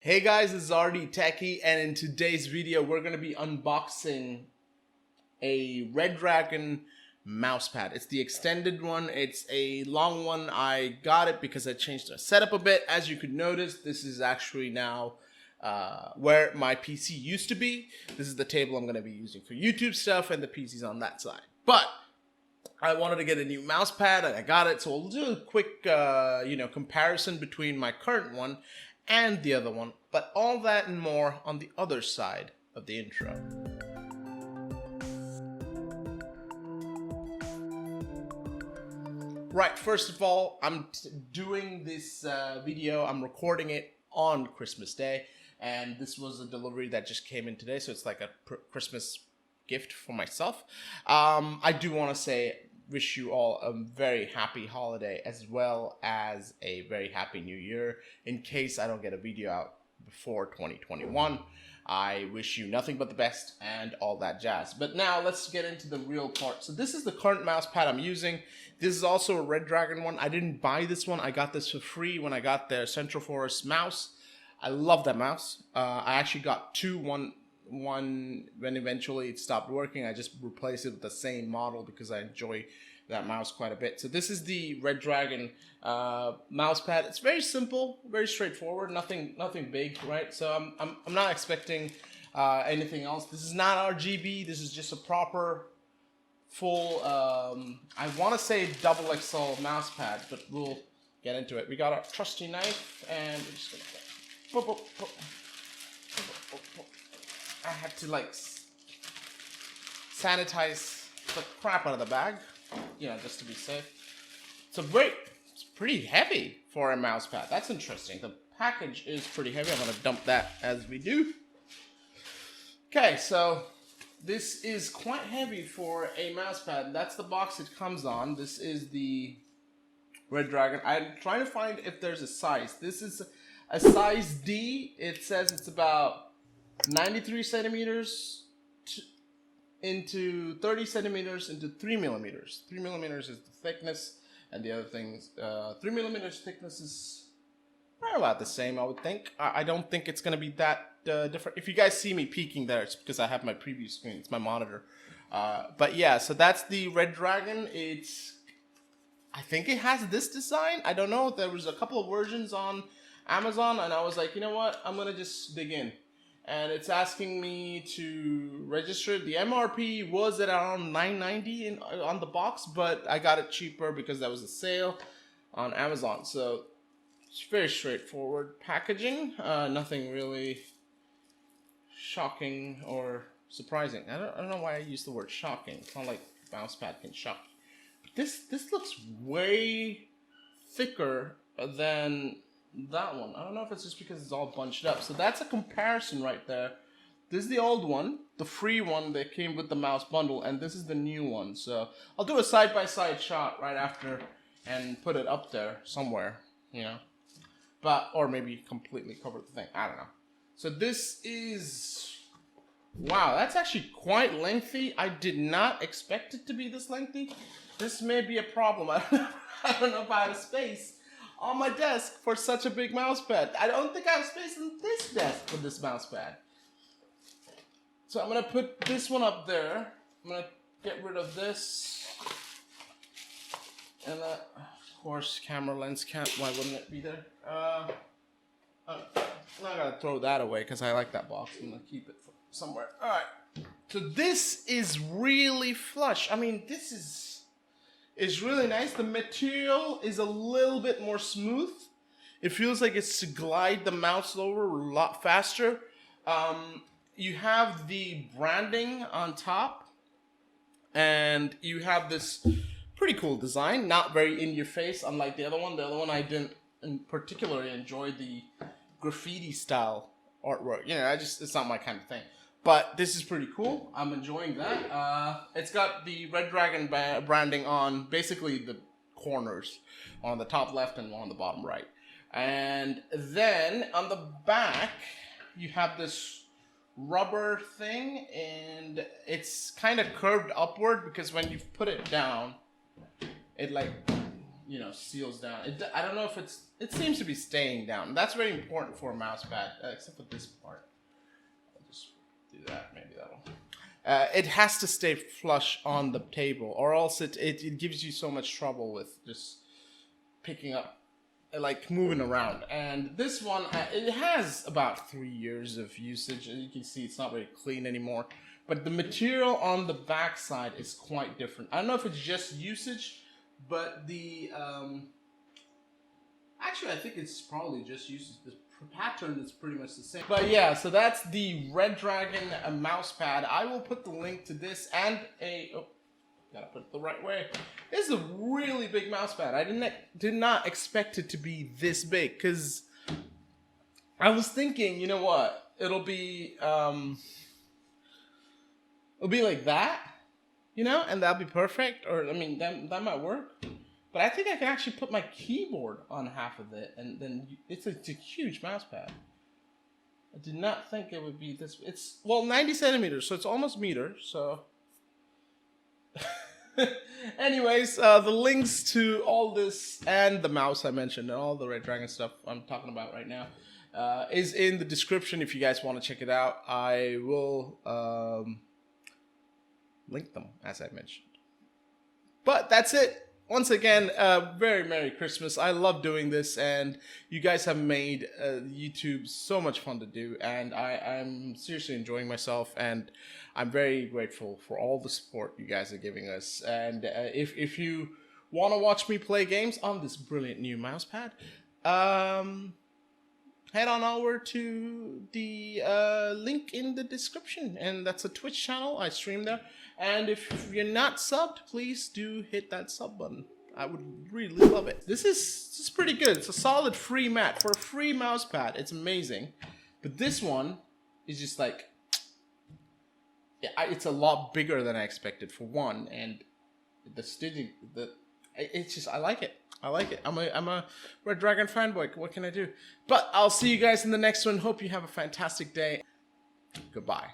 Hey guys, this is RD Techie, and in today's video we're going to be unboxing a Redragon mousepad. It's the extended one. It's a long one. I got it because I changed the setup a bit. As you could notice, this is actually now where my PC used to be. This is the table I'm going to be using for YouTube stuff, and the PC's on that side. But I wanted to get a new mousepad, and I got it. So we'll do a quick, comparison between my current one and the other one, but all that and more on the other side of the intro. Right, first of all, I'm doing this video, I'm recording it on Christmas Day, and this was a delivery that just came in today, so it's like a Christmas gift for myself. I do want to say, wish you all a very happy holiday as well as a very happy new year. In case I don't get a video out before 2021, I wish you nothing but the best and all that jazz. But now let's get into the real part. So this is the current mouse pad I'm using. This is also a Redragon one. I didn't buy this one. I got this for free when I got the Central Forest mouse. I love that mouse. I actually got one when eventually it stopped working. I just replaced it with the same model because I enjoy that mouse quite a bit. So this is the Redragon mouse pad. It's very simple, very straightforward, nothing big, right? So I'm not expecting anything else. This is not RGB. This is just a proper full I want to say double XL mouse pad, but we'll get into it. We got our trusty knife, and we're just gonna I had to like sanitize the crap out of the bag, just to be safe. So it's pretty heavy for a mouse pad. That's interesting. The package is pretty heavy. I'm gonna dump that as we do. Okay, so this is quite heavy for a mouse pad. That's the box it comes on. This is the Redragon. I'm trying to find if there's a size. This is a size D. It says it's about 93 centimeters into 30 centimeters into 3 millimeters. 3 millimeters is the thickness, and the other things, 3 millimeters thickness is about the same, I would think. I don't think it's going to be that different. If you guys see me peeking there, it's because I have my preview screen. It's my monitor. But yeah, so that's the Redragon. I think it has this design. I don't know. There was a couple of versions on Amazon, and I was like, you know what? I'm going to just dig in. And it's asking me to register. The MRP was at around $9.90 on the box, but I got it cheaper because that was a sale on Amazon. So it's very straightforward packaging. Nothing really shocking or surprising. I don't know why I use the word shocking. It's not like mousepad can shock. But this looks way thicker than that one. I don't know if it's just because it's all bunched up. So that's a comparison right there. This is the old one, the free one that came with the mouse bundle, and this is the new one. So I'll do a side-by-side shot right after and put it up there somewhere, or maybe completely cover the thing. I don't know. So this is, wow, that's actually quite lengthy. I did not expect it to be this lengthy. This may be a problem. I don't know if I have space on my desk for such a big mouse pad. I don't think I have space on this desk for this mouse pad. So I'm gonna put this one up there. I'm gonna get rid of this. And of course, camera lens cap, why wouldn't it be there? I'm not gonna throw that away because I like that box. I'm gonna keep it somewhere. All right, so this is really flush. I mean, this is really nice. The material is a little bit more smooth. It feels like it's to glide the mouse over a lot faster. You have the branding on top, and you have this pretty cool design. Not very in your face, unlike the other one. The other one I didn't particularly enjoy the graffiti style artwork. It's not my kind of thing. But this is pretty cool. I'm enjoying that. It's got the Redragon branding on basically the corners, on the top left and on the bottom right. And then on the back, you have this rubber thing, and it's kind of curved upward because when you put it down, it seals down. I don't know if it's it seems to be staying down. That's very important for a mouse pad, except for this part. I'll just do that, maybe that'll... it has to stay flush on the table, or else it gives you so much trouble with just picking up, like moving around. And this one, it has about 3 years of usage. As you can see, it's not very clean anymore. But the material on the back side is quite different. I don't know if it's just usage, but the... actually, I think it's probably just usage. The pattern is pretty much the same. But yeah, so that's the Redragon mouse pad. I will put the link to this and a... Oh, gotta put it the right way. This is a really big mouse pad. I did not expect it to be this big, because I was thinking, you know what? It'll be like that, you know, and that'll be perfect. Or I mean, that might work. But I think I can actually put my keyboard on half of it, and then it's a huge mouse pad. I did not think it would be this. It's, well, 90 centimeters, so it's almost a meter. So, anyways, the links to all this and the mouse I mentioned and all the Redragon stuff I'm talking about right now is in the description if you guys want to check it out. I will link them as I mentioned. But that's it. Once again, very Merry Christmas. I love doing this, and you guys have made YouTube so much fun to do, and I'm seriously enjoying myself, and I'm very grateful for all the support you guys are giving us. And if you want to watch me play games on this brilliant new mouse pad, head on over to the link in the description, and that's a Twitch channel. I stream there. And if you're not subbed, please do hit that sub button. I would really love it. This is pretty good. It's a solid free mat. For a free mouse pad, it's amazing. But this one is just like... yeah, it's a lot bigger than I expected, for one. And the stitching... it's just... I like it. I like it. I'm a Redragon fanboy. What can I do? But I'll see you guys in the next one. Hope you have a fantastic day. Goodbye.